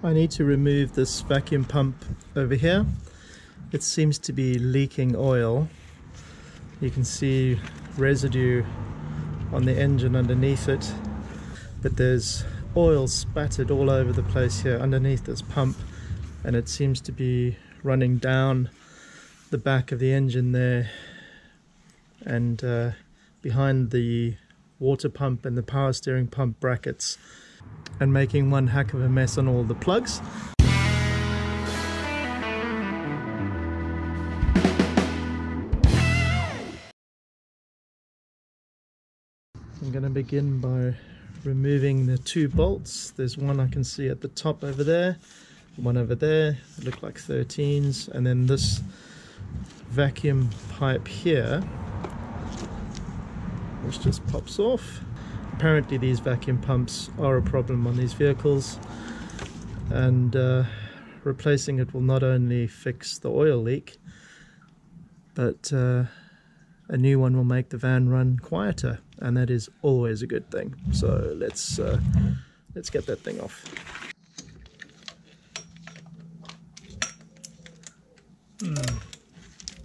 I need to remove this vacuum pump over here. It seems to be leaking oil. You can see residue on the engine underneath it, but there's oil spattered all over the place here underneath this pump, and it seems to be running down the back of the engine there and behind the water pump and the power steering pump brackets, and making one heck of a mess on all the plugs. I'm going to begin by removing the two bolts. There's one I can see at the top over there, one over there, they look like 13s, and then this vacuum pipe here, which just pops off. Apparently these vacuum pumps are a problem on these vehicles, and replacing it will not only fix the oil leak, but a new one will make the van run quieter, and that is always a good thing. So let's get that thing off.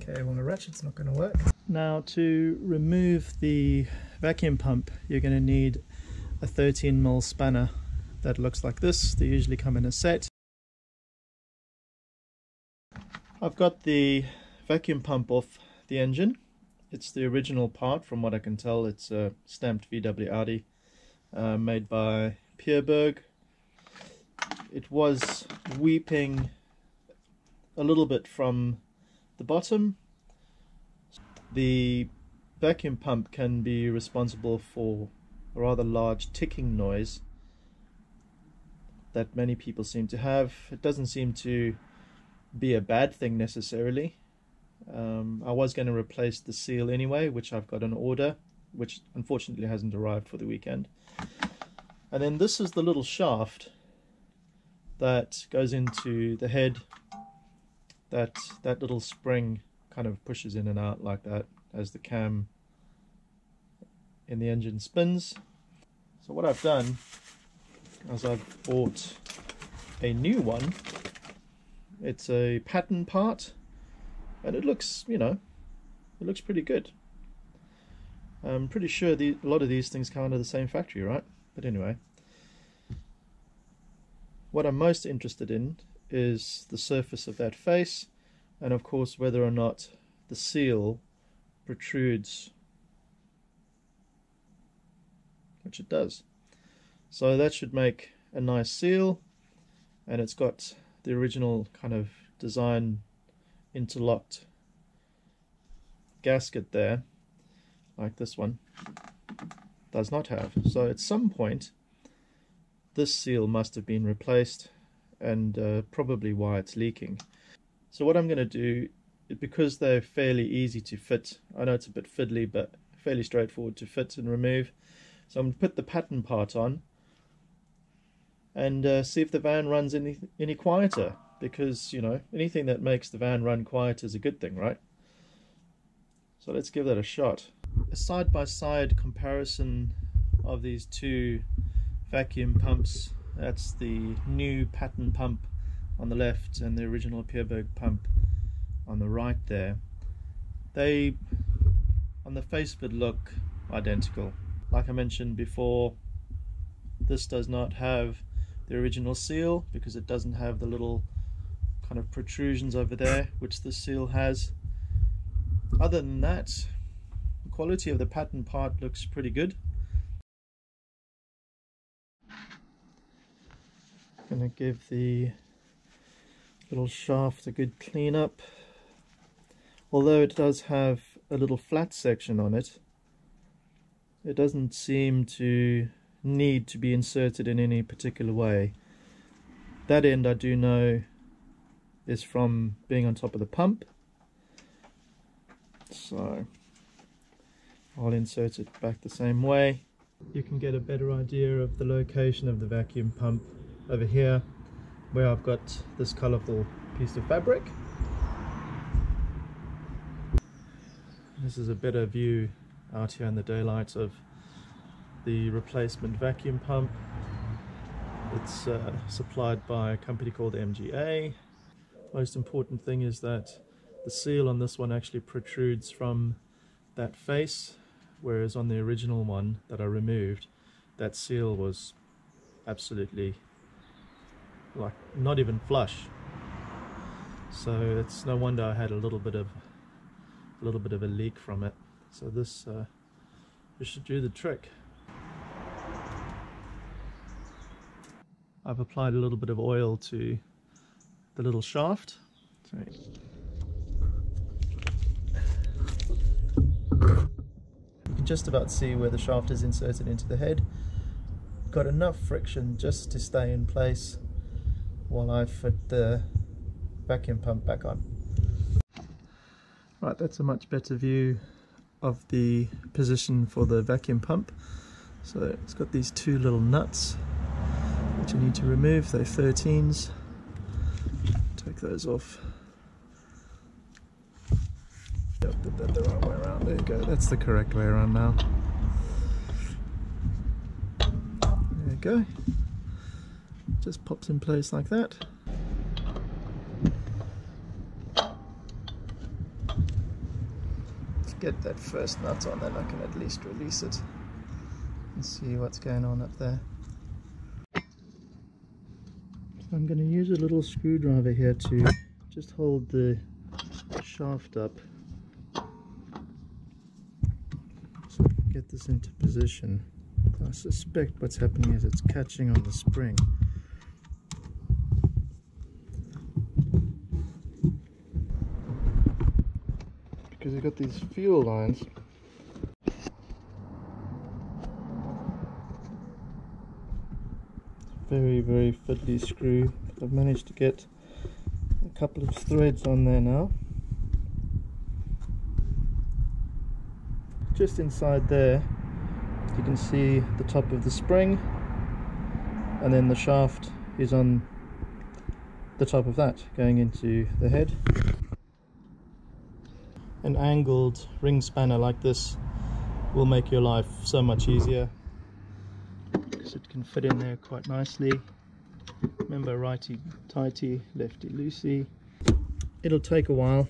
Okay, well, the ratchet's not going to work. Now, to remove the vacuum pump, you're going to need a 13mm spanner that looks like this. They usually come in a set. I've got the vacuum pump off the engine. It's the original part, from what I can tell. It's a stamped VW Audi, made by Pierberg. It was weeping a little bit from the bottom. The vacuum pump can be responsible for a rather large ticking noise that many people seem to have. It doesn't seem to be a bad thing necessarily. I was going to replace the seal anyway, which I've got an order, which unfortunately hasn't arrived for the weekend. And then this is the little shaft that goes into the head. That little spring kind of pushes in and out like that as the cam in the engine spins. So what I've done is I've bought a new one. It's a pattern part, and it looks, you know, it looks pretty good. I'm pretty sure a lot of these things come out of the same factory, right? But anyway, what I'm most interested in is the surface of that face, and of course whether or not the seal protrudes, which it does. So that should make a nice seal, and it's got the original kind of design interlocked gasket there, like this one does not have. So at some point this seal must have been replaced, and probably why it's leaking. So what I'm going to do, because they're fairly easy to fit, I know it's a bit fiddly but fairly straightforward to fit and remove, so I'm going to put the pattern part on and see if the van runs any quieter, because, you know, anything that makes the van run quiet is a good thing, right? So let's give that a shot. A side-by-side comparison of these two vacuum pumps. That's the new pattern pump on the left and the original Pierberg pump on the right there. They, on the face of it, look identical. Like I mentioned before, this does not have the original seal because it doesn't have the little kind of protrusions over there, which the seal has. Other than that, the quality of the pattern part looks pretty good. Gonna give the little shaft a good clean up. Although it does have a little flat section on it, it doesn't seem to need to be inserted in any particular way. That end I do know is from being on top of the pump, so I'll insert it back the same way. You can get a better idea of the location of the vacuum pump over here, where I've got this colourful piece of fabric. This is a better view out here in the daylight of the replacement vacuum pump. It's supplied by a company called MGA. Most important thing is that the seal on this one actually protrudes from that face, whereas on the original one that I removed, that seal was absolutely like not even flush. So it's no wonder I had a little bit of a leak from it. So this should do the trick. I've applied a little bit of oil to the little shaft. So you can just about see where the shaft is inserted into the head. Got enough friction just to stay in place while I fit the vacuum pump back on. Right, that's a much better view of the position for the vacuum pump. So it's got these two little nuts which you need to remove. They're 13s. Take those off. Yep, did that the right way around. There you go. That's the correct way around now. There you go. Just pops in place like that. Let's get that first nut on, then I can at least release it and see what's going on up there. I'm going to use a little screwdriver here to just hold the shaft up so I can get this into position. I suspect what's happening is it's catching on the spring. Because you've got these fuel lines. Very fiddly screw. I've managed to get a couple of threads on there now. Just inside there you can see the top of the spring, and then the shaft is on the top of that going into the head. An angled ring spanner like this will make your life so much easier. It can fit in there quite nicely. Remember, righty tighty, lefty loosey. It'll take a while,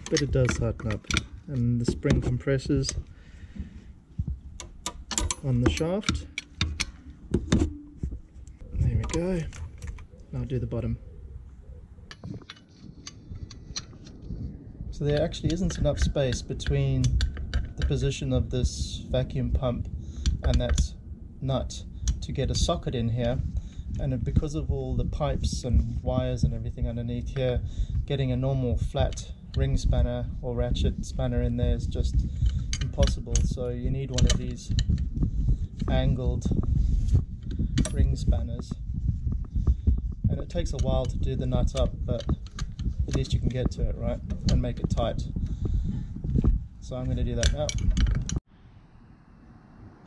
but it does tighten up, and the spring compresses on the shaft. There we go. Now I'll do the bottom. So there actually isn't enough space between the position of this vacuum pump and that nut to get a socket in here, and because of all the pipes and wires and everything underneath here, getting a normal flat ring spanner or ratchet spanner in there is just impossible. So you need one of these angled ring spanners, and it takes a while to do the nut up, but at least you can get to it, right, and make it tight. So I'm going to do that now.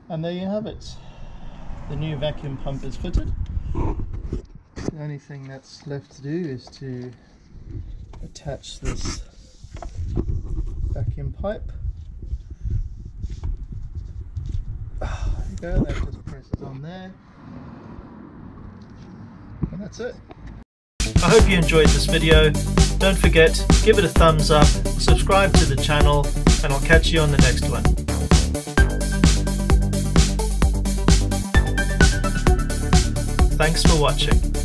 And there you have it. The new vacuum pump is fitted. The only thing that's left to do is to attach this vacuum pipe. There you go, that just presses on there. And that's it. I hope you enjoyed this video. Don't forget, give it a thumbs up, subscribe to the channel, and I'll catch you on the next one. Thanks for watching.